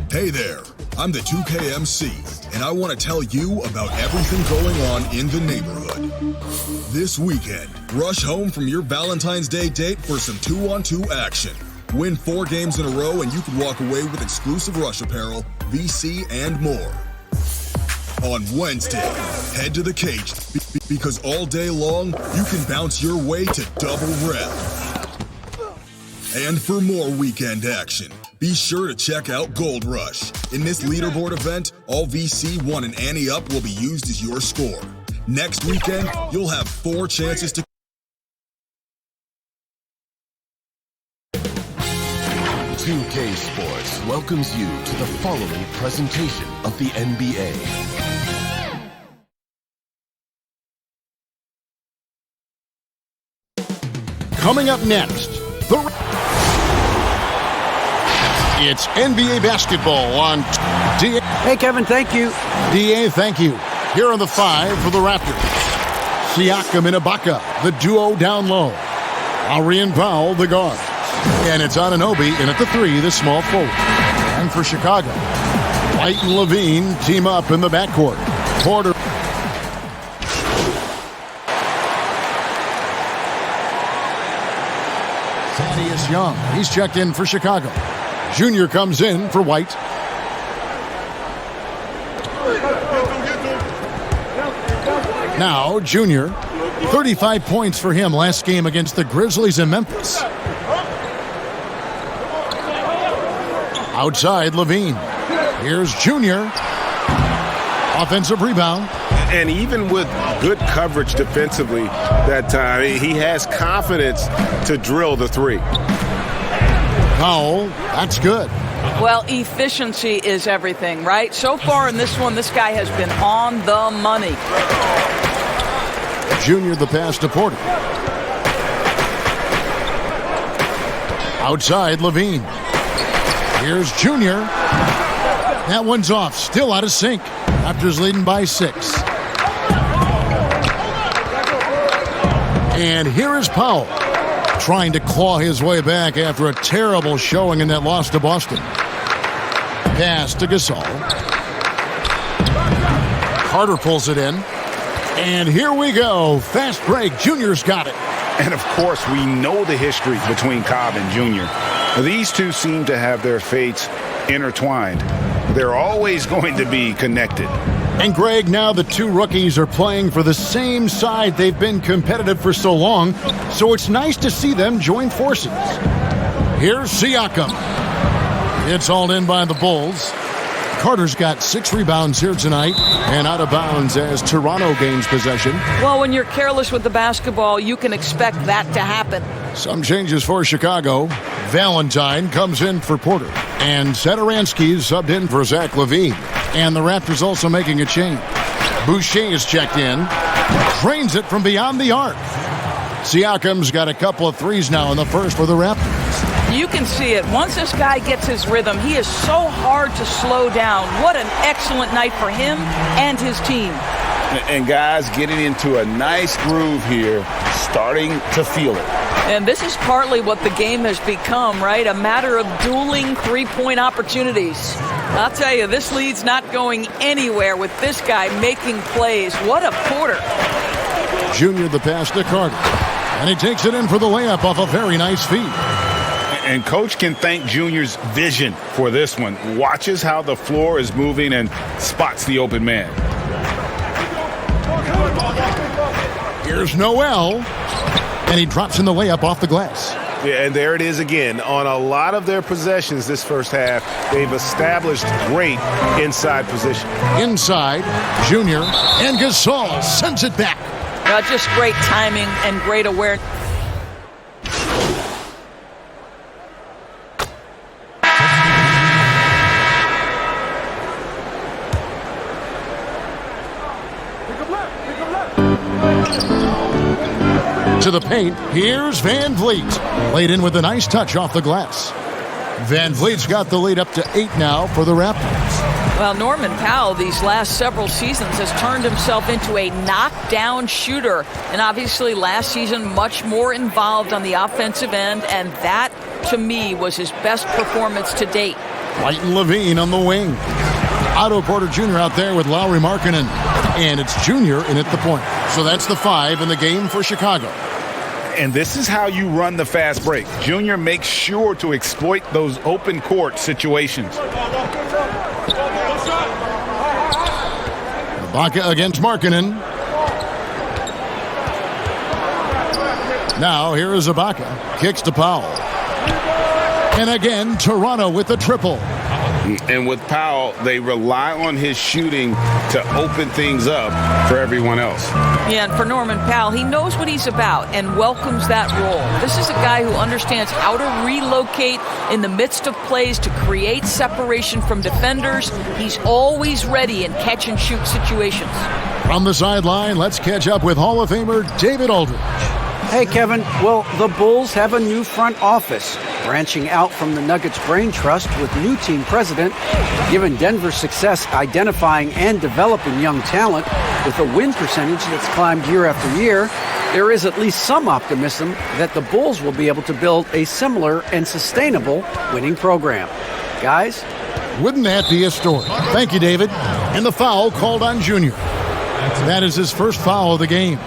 Hey there, I'm the 2K MC, and I want to tell you about everything going on in the neighborhood. This weekend, rush home from your Valentine's Day date for some 2-on-2 action. Win 4 games in a row and you can walk away with exclusive Rush apparel, VC, and more. On Wednesday, head to the cage because all day long, you can bounce your way to double rep. And for more weekend action, be sure to check out Gold Rush. In this leaderboard event, all VC 1 and ante up will be used as your score. Next weekend, you'll have 4 chances to 2K Sports welcomes you to the following presentation of the NBA. Coming up next, it's NBA basketball on DA. Hey, Kevin, thank you. DA, thank you. Here are the 5 for the Raptors. Siakam and Ibaka, the duo down low. Lowry and Powell, the guard. And it's Anunoby in at the 3, the small forward. And for Chicago, White and Levine team up in the backcourt. Porter. Thaddeus Young, he's checked in for Chicago. Junior comes in for White. Now, Junior, 35 points for him last game against the Grizzlies in Memphis. Outside, Levine. Here's Junior. Offensive rebound. And even with good coverage defensively that time, he has confidence to drill the 3. Powell, that's good. Well, efficiency is everything, right? So far in this one, this guy has been on the money. Junior, the pass to Porter. Outside, Levine. Here's Junior. That one's off, still out of sync. Raptors leading by 6. And here is Powell, trying to claw his way back after a terrible showing in that loss to Boston. Pass to Gasol. Carter pulls it in. And here we go. Fast break. Junior's got it. And of course, we know the history between Cobb and Junior. These two seem to have their fates intertwined. They're always going to be connected. And Greg, now the 2 rookies are playing for the same side. They've been competitive for so long, so it's nice to see them join forces. Here's Siakam. It's hauled in by the Bulls. Carter's got 6 rebounds here tonight and out of bounds as Toronto gains possession. Well, when you're careless with the basketball, you can expect that to happen. Some changes for Chicago. Valentine comes in for Porter. And Satoransky's subbed in for Zach LaVine. And the Raptors also making a change. Boucher is checked in. Drains it from beyond the arc. Siakam's got a couple of threes now in the first for the Raptors. You can see it. Once this guy gets his rhythm, he is so hard to slow down. What an excellent night for him and his team. And guys getting into a nice groove here, starting to feel it. And this is partly what the game has become, right? A matter of dueling three-point opportunities. I'll tell you, this lead's not going anywhere with this guy making plays. What a Porter. Junior the pass to Carter. And he takes it in for the layup off a very nice feed. And Coach can thank Junior's vision for this one. Watches how the floor is moving and spots the open man. Here's Noel. And he drops in the layup off the glass. Yeah, and there it is again. On a lot of their possessions this first half, they've established great inside position. Inside, Junior, and Gasol sends it back. Just great timing and great awareness. To the paint, here's Van Vliet. Laid in with a nice touch off the glass. Van Vliet's got the lead up to 8 now for the Raptors. Well, Norman Powell these last several seasons has turned himself into a knockdown shooter. And obviously last season much more involved on the offensive end. And that, to me, was his best performance to date. White and Levine on the wing. Otto Porter Jr. out there with Lauri Markkanen. And it's Junior in at the point. So that's the 5 in the game for Chicago. And this is how you run the fast break. Junior makes sure to exploit those open court situations. Ibaka against Markkanen. Now here is Ibaka. Kicks to Powell. And again, Toronto with the triple. And with Powell, they rely on his shooting to open things up for everyone else. Yeah, and for Norman Powell, he knows what he's about and welcomes that role. This is a guy who understands how to relocate in the midst of plays to create separation from defenders. He's always ready in catch-and-shoot situations. From the sideline, let's catch up with Hall of Famer David Aldridge. Hey, Kevin. Well, the Bulls have a new front office, branching out from the Nuggets Brain Trust with new team president. Given Denver's success identifying and developing young talent with a win percentage that's climbed year after year, there is at least some optimism that the Bulls will be able to build a similar and sustainable winning program. Guys? Wouldn't that be a story? Thank you, David. And the foul called on Junior. That is his first foul of the game.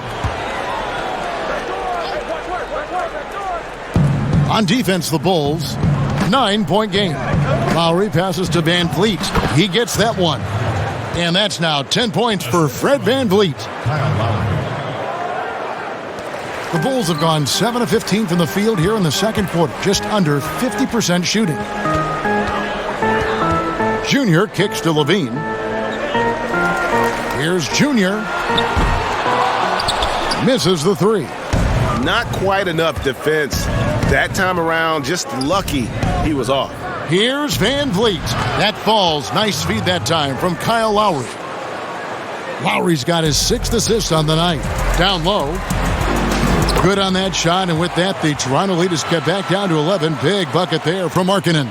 On defense, the Bulls, 9-point game. Lowry passes to Van Vliet. He gets that one. And that's now 10 points for Fred Van Vliet. The Bulls have gone 7 of 15 from the field here in the second quarter, just under 50% shooting. Junior kicks to Levine. Here's Junior. Misses the 3. Not quite enough defense. That time around, just lucky he was off. Here's Van Vliet. That falls. Nice feed that time from Kyle Lowry. Lowry's got his 6th assist on the night. Down low. Good on that shot, and with that, the Toronto lead is kept back down to 11. Big bucket there from Markkanen.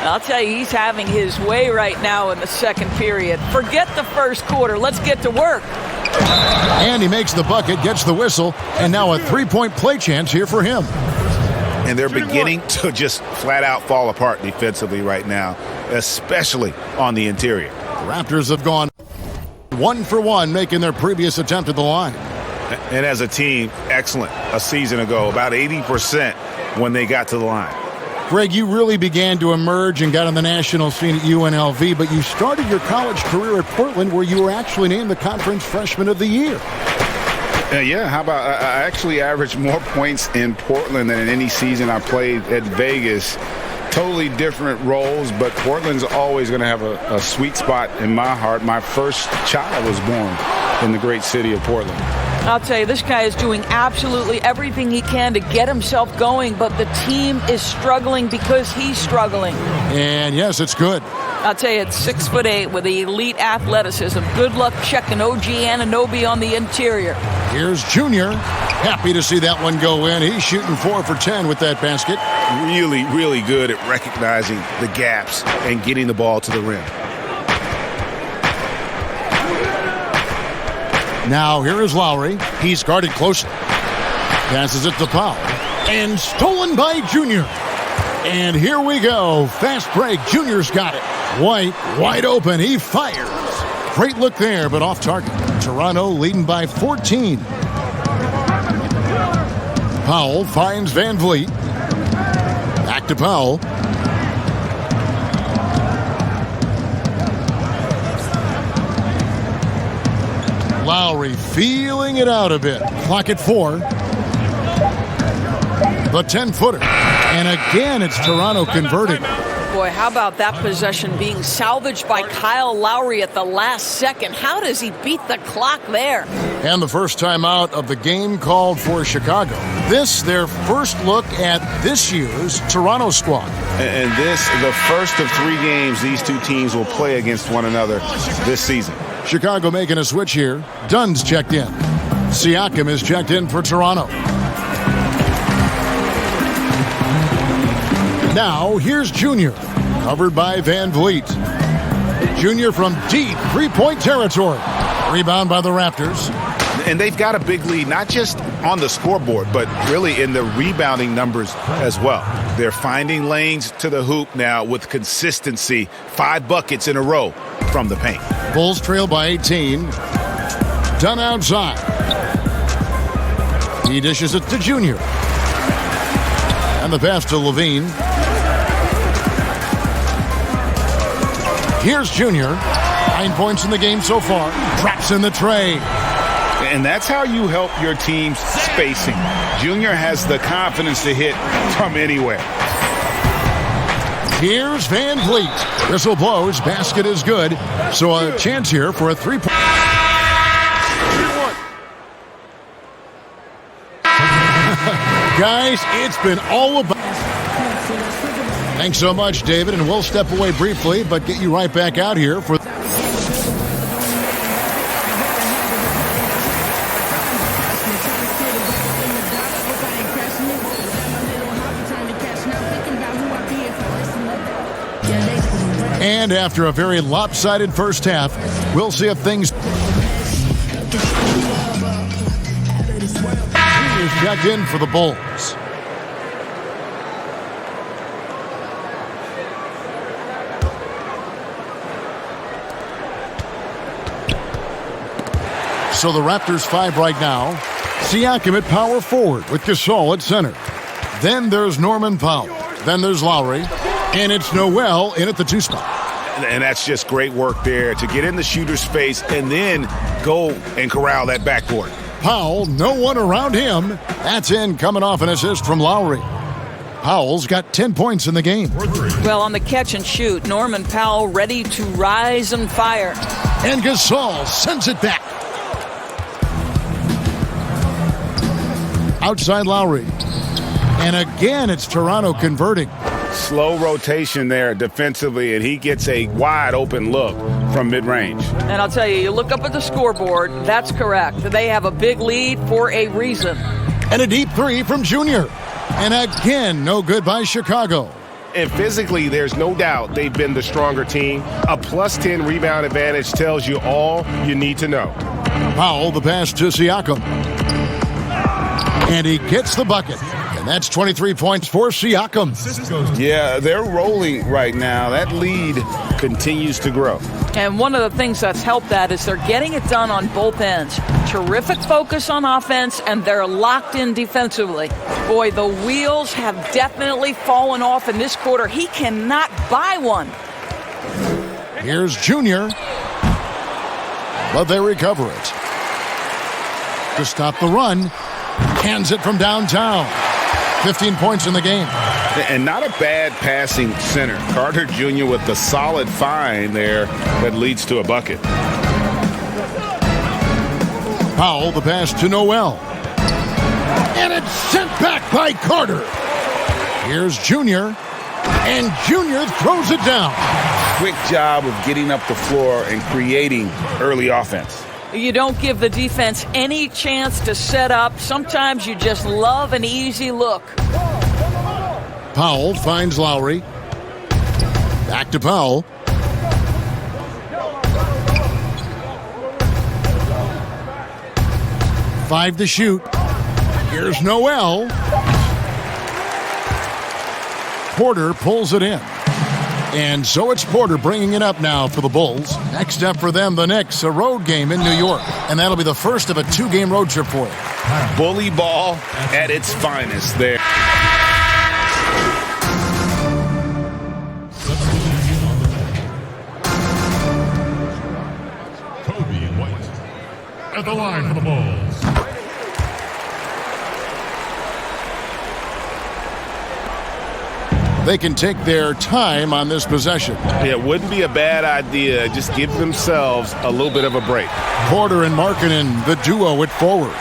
I'll tell you, he's having his way right now in the second period. Forget the first quarter. Let's get to work. And he makes the bucket, gets the whistle, and now a 3-point play chance here for him. And they're beginning to just flat out fall apart defensively right now, especially on the interior. The Raptors have gone 1 for 1, making their previous attempt at the line. And as a team, excellent a season ago, about 80% when they got to the line. Greg, you really began to emerge and got on the national scene at UNLV, but you started your college career at Portland, where you were actually named the Conference Freshman of the Year. Yeah, how about I actually averaged more points in Portland than in any season I played at Vegas. Totally different roles, but Portland's always going to have a sweet spot in my heart. My first child was born in the great city of Portland. I'll tell you, this guy is doing absolutely everything he can to get himself going, but the team is struggling because he's struggling. And yes, it's good. I'll tell you, it's 6'8" with elite athleticism. Good luck checking OG Anunoby on the interior. Here's Junior. Happy to see that one go in. He's shooting 4 for 10 with that basket. Really, really good at recognizing the gaps and getting the ball to the rim. Now here is Lowry. He's guarded closely. Passes it to Powell. And stolen by Junior. And here we go. Fast break. Junior's got it. White, wide open. He fires. Great look there, but off target. Toronto leading by 14. Powell finds Van Vliet. Back to Powell. Lowry feeling it out a bit. Clock at 4. The 10-footer. And again, it's Toronto converting. Boy, how about that possession being salvaged by Kyle Lowry at the last second? How does he beat the clock there? And the first timeout of the game called for Chicago. This, their first look at this year's Toronto squad. And this, the first of 3 games these two teams will play against one another this season. Chicago making a switch here. Dunn's checked in. Siakam is checked in for Toronto. Now, here's Junior, covered by Van Vliet. Junior from deep three-point territory. Rebound by the Raptors. And they've got a big lead, not just on the scoreboard, but really in the rebounding numbers as well. They're finding lanes to the hoop now with consistency. 5 buckets in a row from the paint. Bulls trail by 18. Dunn outside. He dishes it to Junior. And the pass to Levine. Here's Junior. 9 points in the game so far. Traps in the tray. And that's how you help your team's spacing. Junior has the confidence to hit from anywhere. Here's Van Vliet. Whistle blows. Basket is good. So a chance here for a 3-point. Guys, it's been all about... Thanks so much, David, and we'll step away briefly, but get you right back out here for... And after a very lopsided first half, we'll see if things... He's checked in for the Bulls. So the Raptors 5 right now. Siakam at power forward with Gasol at center. Then there's Norman Powell. Then there's Lowry. And it's Noel in at the 2 spot. And that's just great work there to get in the shooter's face and then go and corral that backboard. Powell, no one around him. That's in, coming off an assist from Lowry. Powell's got 10 points in the game. Well, on the catch and shoot, Norman Powell ready to rise and fire. And Gasol sends it back. Outside Lowry. And again, it's Toronto converting. Slow rotation there defensively, and he gets a wide open look from mid-range. And I'll tell you, you look up at the scoreboard, that's correct. They have a big lead for a reason. And a deep 3 from Junior. And again, no good by Chicago. And physically, there's no doubt they've been the stronger team. A +10 rebound advantage tells you all you need to know. Powell, the pass to Siakam. And he gets the bucket. And that's 23 points for Siakam. Yeah, they're rolling right now. That lead continues to grow. And one of the things that's helped that is they're getting it done on both ends. Terrific focus on offense, and they're locked in defensively. Boy, the wheels have definitely fallen off in this quarter. He cannot buy one. Here's Junior. But they recover it. To stop the run. Hands it from downtown. 15 points in the game. And not a bad passing center. Carter Jr. with the solid find there that leads to a bucket. Powell, the pass to Noel. And it's sent back by Carter. Here's Junior. And Junior throws it down. Quick job of getting up the floor and creating early offense. You don't give the defense any chance to set up. Sometimes you just love an easy look. Powell finds Lowry. Back to Powell. Five to shoot. Here's Noel. Porter pulls it in. And so it's Porter bringing it up now for the Bulls. Next up for them, the Knicks, a road game in New York. And that'll be the first of a 2-game road trip for you. Bully ball at its finest there. At the line for the Bulls. they can take their time on this possession. Yeah, it wouldn't be a bad idea. Just give themselves a little bit of a break. Porter and Markkanen, the duo at forward.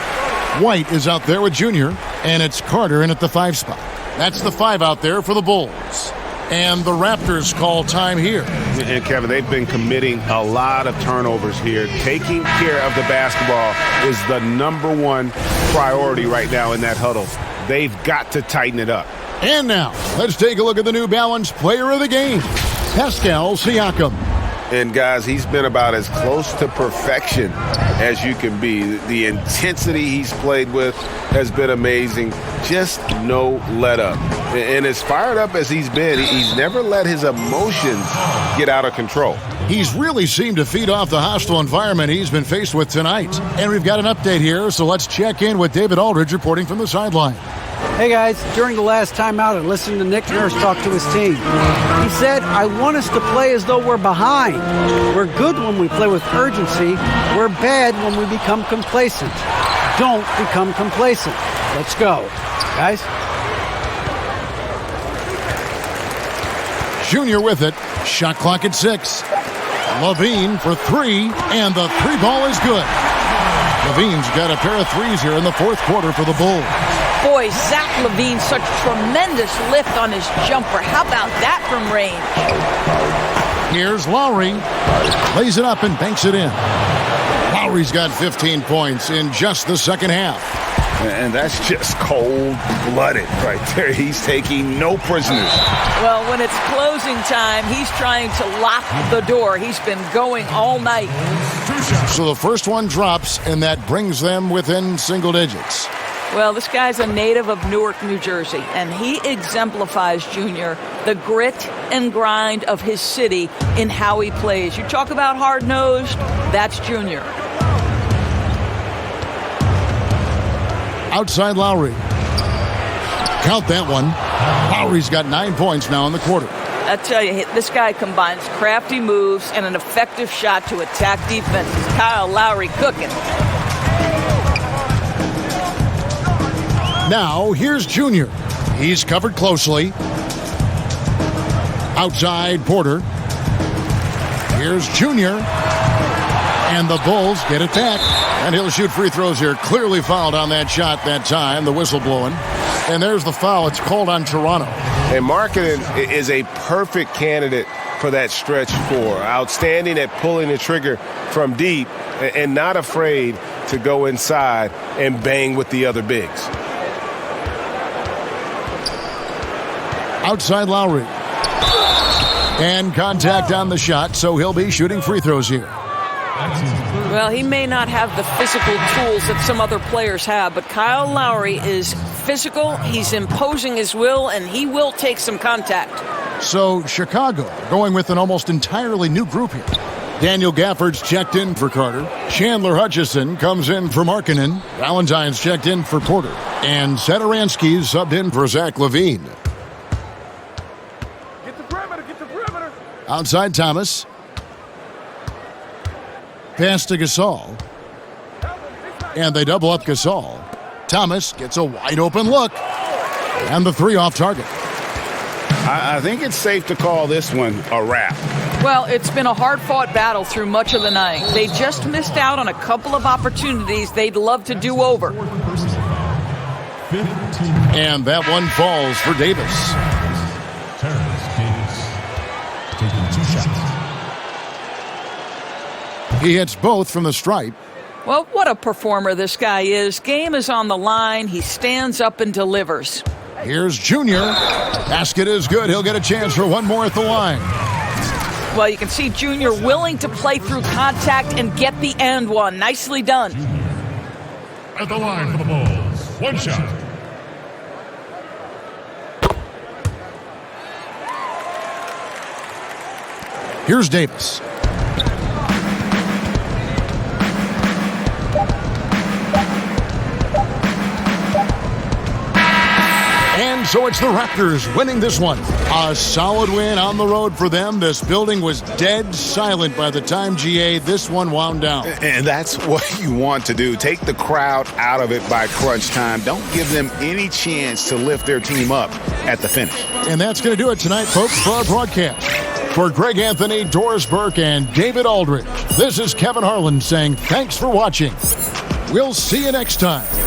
White is out there with Junior, and it's Carter in at the 5 spot. That's the 5 out there for the Bulls. And the Raptors call time here. And Kevin, they've been committing a lot of turnovers here. Taking care of the basketball is the #1 priority right now in that huddle. They've got to tighten it up. And now, let's take a look at the New Balance player of the game, Pascal Siakam. And guys, he's been about as close to perfection as you can be. The intensity he's played with has been amazing. Just no let up. And as fired up as he's been, he's never let his emotions get out of control. He's really seemed to feed off the hostile environment he's been faced with tonight. And we've got an update here, so let's check in with David Aldridge reporting from the sideline. Hey guys, during the last timeout, I listened to Nick Nurse talk to his team. He said, I want us to play as though we're behind. We're good when we play with urgency. We're bad when we become complacent. Don't become complacent. Let's go. Guys? Junior with it. Shot clock at 6. Levine for 3, and the 3 ball is good. Levine's got a pair of 3s here in the 4th quarter for the Bulls. Boy, Zach LaVine, such tremendous lift on his jumper. How about that from range? Here's Lowry. Lays it up and banks it in. Lowry's got 15 points in just the second half. And that's just cold-blooded right there. He's taking no prisoners. Well, when it's closing time, he's trying to lock the door. He's been going all night. So the first one drops, and that brings them within single digits. Well, this guy's a native of Newark, New Jersey, and he exemplifies, Junior, the grit and grind of his city in how he plays. You talk about hard-nosed, that's Junior. Outside Lowry. Count that one. Lowry's got 9 points now in the quarter. I tell you, this guy combines crafty moves and an effective shot to attack defense. Kyle Lowry cooking. Now, here's Junior. He's covered closely. Outside Porter. Here's Junior. And the Bulls get it back. And he'll shoot free throws here. Clearly fouled on that shot that time. The whistle blowing. And there's the foul. It's called on Toronto. And Markkanen is a perfect candidate for that stretch 4. Outstanding at pulling the trigger from deep and not afraid to go inside and bang with the other bigs. Outside Lowry. And contact on the shot, so he'll be shooting free throws here. Well, he may not have the physical tools that some other players have, but Kyle Lowry is physical, he's imposing his will, and he will take some contact. So Chicago going with an almost entirely new group here. Daniel Gafford's checked in for Carter. Chandler Hutchison comes in for Markkanen. Valentine's checked in for Porter. And Satoransky's subbed in for Zach LaVine. Get the perimeter. Outside Thomas. Pass to Gasol. And they double up Gasol. Thomas gets a wide open look. And the 3 off target. I think it's safe to call this one a wrap. Well, it's been a hard-fought battle through much of the night. They just missed out on a couple of opportunities they'd love to do over. And that one falls for Davis. Taking 2 shots. He hits both from the stripe. Well, what a performer this guy is. Game is on the line. He stands up and delivers. Here's Junior. Basket is good. He'll get a chance for one more at the line. Well, you can see Junior willing to play through contact and get the and one. Nicely done. At the line for the Bulls. 1 shot. Here's Davis. And So it's the Raptors winning this one. A solid win on the road for them. This building was dead silent by the time, GA, this one wound down. And that's what you want to do. Take the crowd out of it by crunch time. Don't give them any chance to lift their team up at the finish. And that's going to do it tonight, folks, for our broadcast. For Greg Anthony, Doris Burke, and David Aldridge, this is Kevin Harlan saying thanks for watching. We'll see you next time.